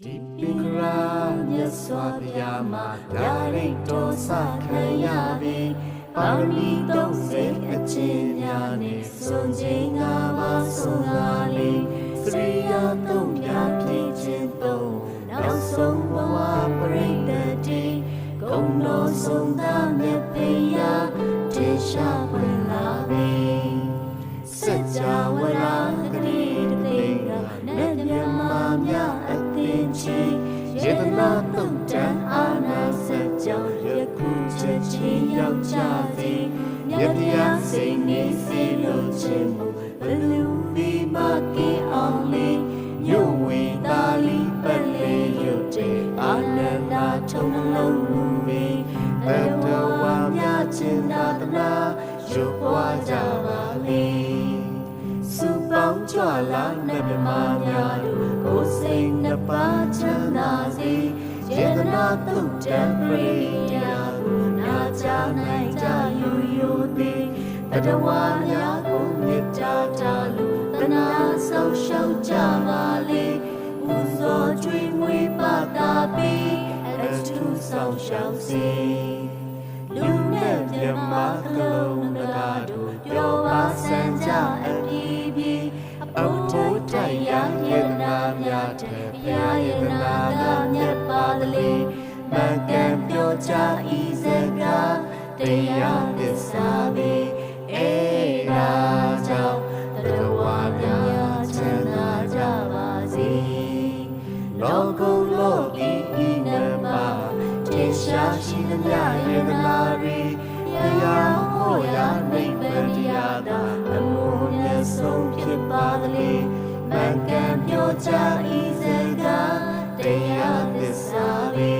ဒီပင်ကရာမြတ်စွာဘုရားမှာယာရိတ်တော်စခံရပြီပါရမီ30အချင်းများနဲ့စွန်ချင်းငါးပါးစွန်ကားလေးစရိယာသုံးပြပြည့်ခြင်းသုံးနောက်ဆုံးဘဝပရိသတ်တိဂုဏ်တော်ဆုံးသားမြတ်ဖေယာတေရှားပွင့်လာပြီစัจ java ရာဂတိတေကနဲ့မြမများအသင်ချင်းယေတနာတုတ်တန်အာနာစัจ ကြောင့်ယခုချက်ချင်းရောက်ကြစေမြတ်တရားစိတ်နေစေလို့ခြင်းမူဘလူဘီမကေအောင်လေးညို့ဝေသာလီပတ်လေရုတ်တေအာနန္ဒာထုံလုံးမူမီဘဒဝါမြချင်းသာသနာရုပ်ပွားကြပါလေစုပေါင်းကြွလာနှမများတို့ကိုယ်စိတ်နှပါချမ်းသာစေယေတနာတုတ်တံပရိယာကိုနာကြနိုင်ကြယူယူသည်ဘဒဝါများကိုမေတ္တာထားလို့တနာဆုံးရှုံးကြပါလေပူဇော်ကြွေးမွေးပါတာပြီးအထုဆောင်ရှောက်စေလူနဲ့မြမကလုံးတကားတို့ပြောပါစံကြအပြည့်ပြည့်အဘုဒ္ဓတရားယေတနာများတဲ့ဘုရားယေတနာကမြတ်ပါလေမကံပြောကြဤစကားတရားသစ္စာပဲအေရာကြောင့်တတဝါများချမ်းသာကြပါစေလောကုလောကီဤနမတေရှာရှိသမျှယေတနာရီဘုရားဟောရာနိဗ္ဗာန်တရားသာအမှုမြတ်ဆုံးဖြစ်ပါလေမကံပြောကြဤစကားတရားသစ္စာပဲ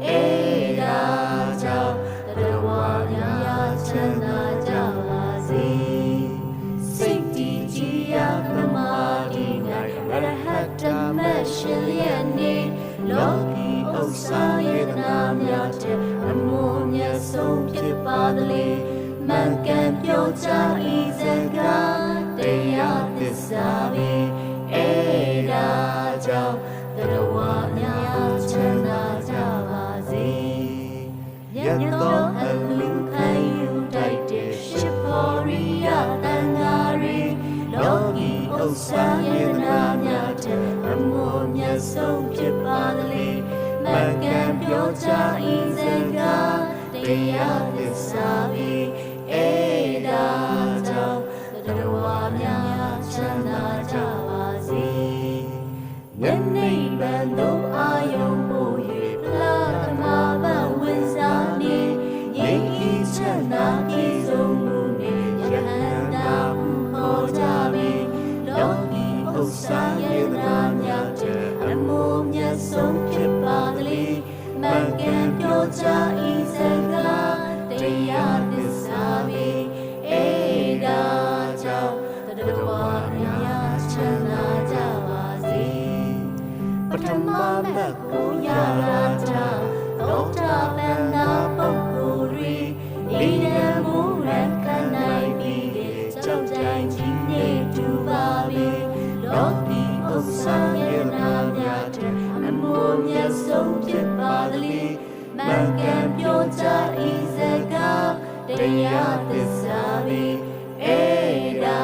အေရာကြောင့်တတဝါများချမ်းသာကြပါစေစိတ်တည်ကြည်ရာပမာတိ၌ရဟတမရှင်လျက်နေလောကီဥစ္စာယေတနာများတဲ့အမှုမြတ်ဆုံးဖြစ်ပါလေမကံပြောကြဤစကားတရားသစ္စာပဲအေရာကြောင့်တတဝါများချမ်းသာကြပါစေယံသောအလူခံယူတိုက်တဲ့ရှိပေါ်ရိယတန်ဃာရီလောကီဥစ္စာယေတနာများတဲ့အမှုမြတ်ဆုံးဖြစ်ပါလေမကံပြောကြဤစကားတရားသစ္စာပဲအေရာကြောင့်တတဝါများချမ်းသာကြပါစေယနေ့ဘန်တို့အာယုံပို့၍ဖလားသမဘဝင်စားနေရိတ်ဤချမ်းသာပြေဆုံးမှုနေယဟန္တာဟောကြပြီလောကီဥစ္စာယေတနာများတဲ့အမှုမြတ်ဆုံးဖြစ်ပါလေမကံပြောကြဤစကားတရားသစ္စာပဲအေရာကြောင့်တတဝါများချမ်းသာကြပါစေပထမဘက်ကိုရလာတာသောတာပန်သာပုဂ္ဂိုလ်တွေဤရမှုရခံနိုင်ပြီးကြောက်တိုင်းကြီးနေတူပါပြီလောကီဥစ္စာယေနာများတဲ့အမှုမြတ်ဆုံးဖြစ်ပါလေမကံပြောကြဤစကားတရားသစ္စာပဲအေရာ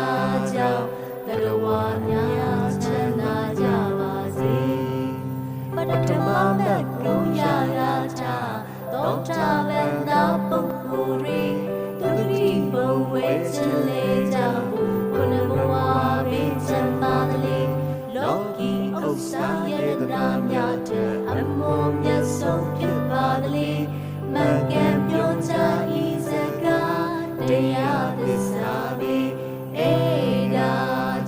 ကြောင့်တတဝါများချမ်းသာကြပါစေပထမဘက်ကိုရလာတာသောတာပန်သာပုဂ္ဂိုလ်တွေသူတိဘုံဝေခြင်းလေကြောင့်ဘုနဘဝဘေးချမ်းသာလေလောကီဥစ္စာယေတနာများတဲ့အမှုမြတ်ဆုံးဖြစ်ပါလေမကံပြောကြဤစကားတရားသစ္စာပဲအေရာ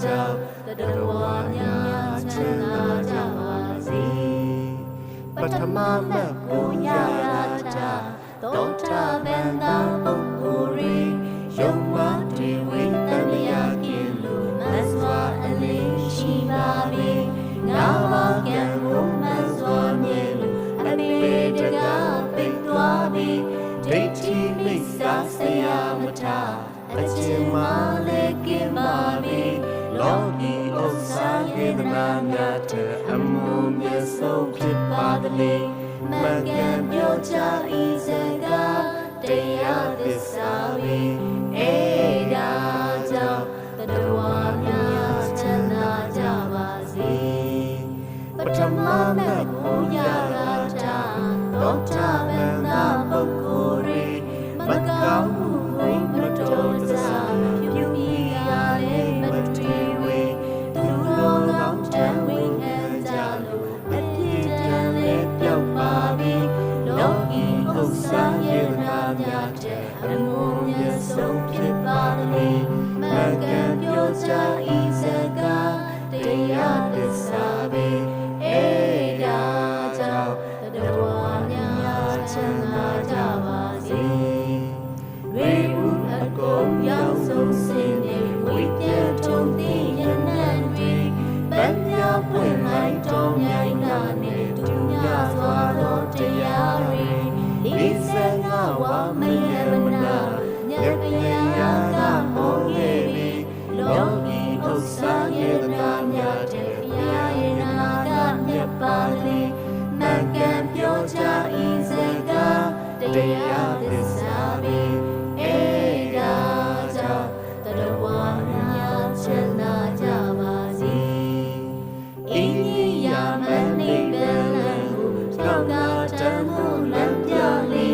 ကြောင့်တတဝါများချမ်းသာကြပါစေပထမမတ်ကိုရတာသောတာပန်သာပုဂ္ဂိုလ်တွေယုံမတွေဝိတ္တမြာကင်းလို့မစွာအလေးရှိပါပြီငါဘာကံကိုမစွာမြဲလို့အပေတကားပိတ်သွားပြီဒိဋ္ဌိမိစ္ဆာဆရာမထာအချင်းမလေးကင်းပါပြီလောကီဥစ္စာယေတနာများတဲ့အမှုမြတ် ဆုံးဖြစ်ပါသလေမှန်ကန်ပြောကြဤစကားတရားသစ္စာပေအေဒါကြောင့်တတဝါများချမ်းသာကြပါစေပထမမဲ့ကိုရတာတော့ကြမနာပုဂ္ဂိုလ်တွေမကောင်းမှုဝိမတော်တဆပြုမိရလေမတွေ့ဝေသူတော်ကောင်းတန်ဝိဟန်ကြလို့အပြည့်တန်လေးပြောက်ပါပြီလောကီဥစ္စာယေနာများတဲ့အမှုမြတ်ဆုံးဖြစ်ပါလေမကံပြောကြဤစကားတရားသစ္စာပေအေဒါကြောင့်တတဝါများချမ်းသာကြပါစေဝေဥအကုန်ရောက်ဆုံးစင်နေဝိပြတ်ထုံသိရနံ့တွေပညာပွင့်လိုက်တော်မြိုင်နာနေဒုညစွာသောတရားတွေလေးစံငါဝမယမနာညပယာကမောရေပြီလောကီဥစ္စာယေနာများတဲ့ဘုရားယေနာကမြတ်ပါလေမကံပြောကြဤစကားတရားသစ္စာပေအေဒါကြောင့်တတဝါများချမ်းသာကြပါစေဤရမနိဗ္ဗာန်ကိုထောက်ကတမှုလမ်းပြလေ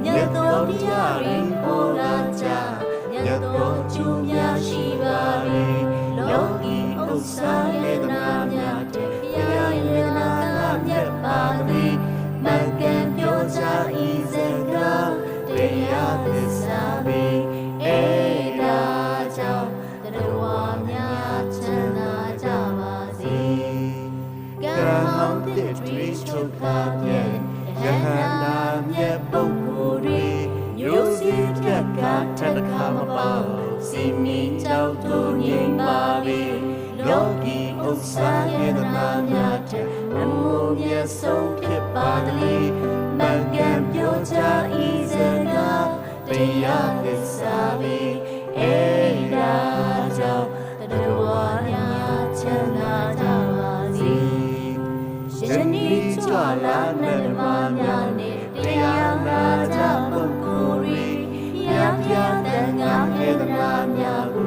ညတော်တရားရင်းဟောရာကြညတော်ကျူများရှိပါလေလောကီဥစ္စာယေနာများတဲ့ဘုရားယေနာကမြတ်ပါလေမကံပြောကြဤစကားတရားသစ္စာပေအေဒါကြောင့်တတဝါများချမ်းသာကြပါစေကံဟောင်းတဲ့တွေချုပ်ခါပြည့်ယဟန္တာမြတ်ပုဂ္ဂိုလ်တွေမျိုးစည်းပြတ်ကထက်ခါမပေါစီမီကြောက်သူငြိမ်ပါပြီလောကီဥစ္စာယေနာများတဲ့အမှုမြတ်ဆုံးဖြစ်ပါလေမကံပြောကြဤစကားတရားသစ္စာပေအေဒါကြောင့်တတဝါများချမ်းသာကြပါစေယနေ့ကြွလာတဲ့ဓမ္မများနဲ့တရားနာကြပုဂ္ဂိုလ်တွေရပြတဲ့ငါယေနာများ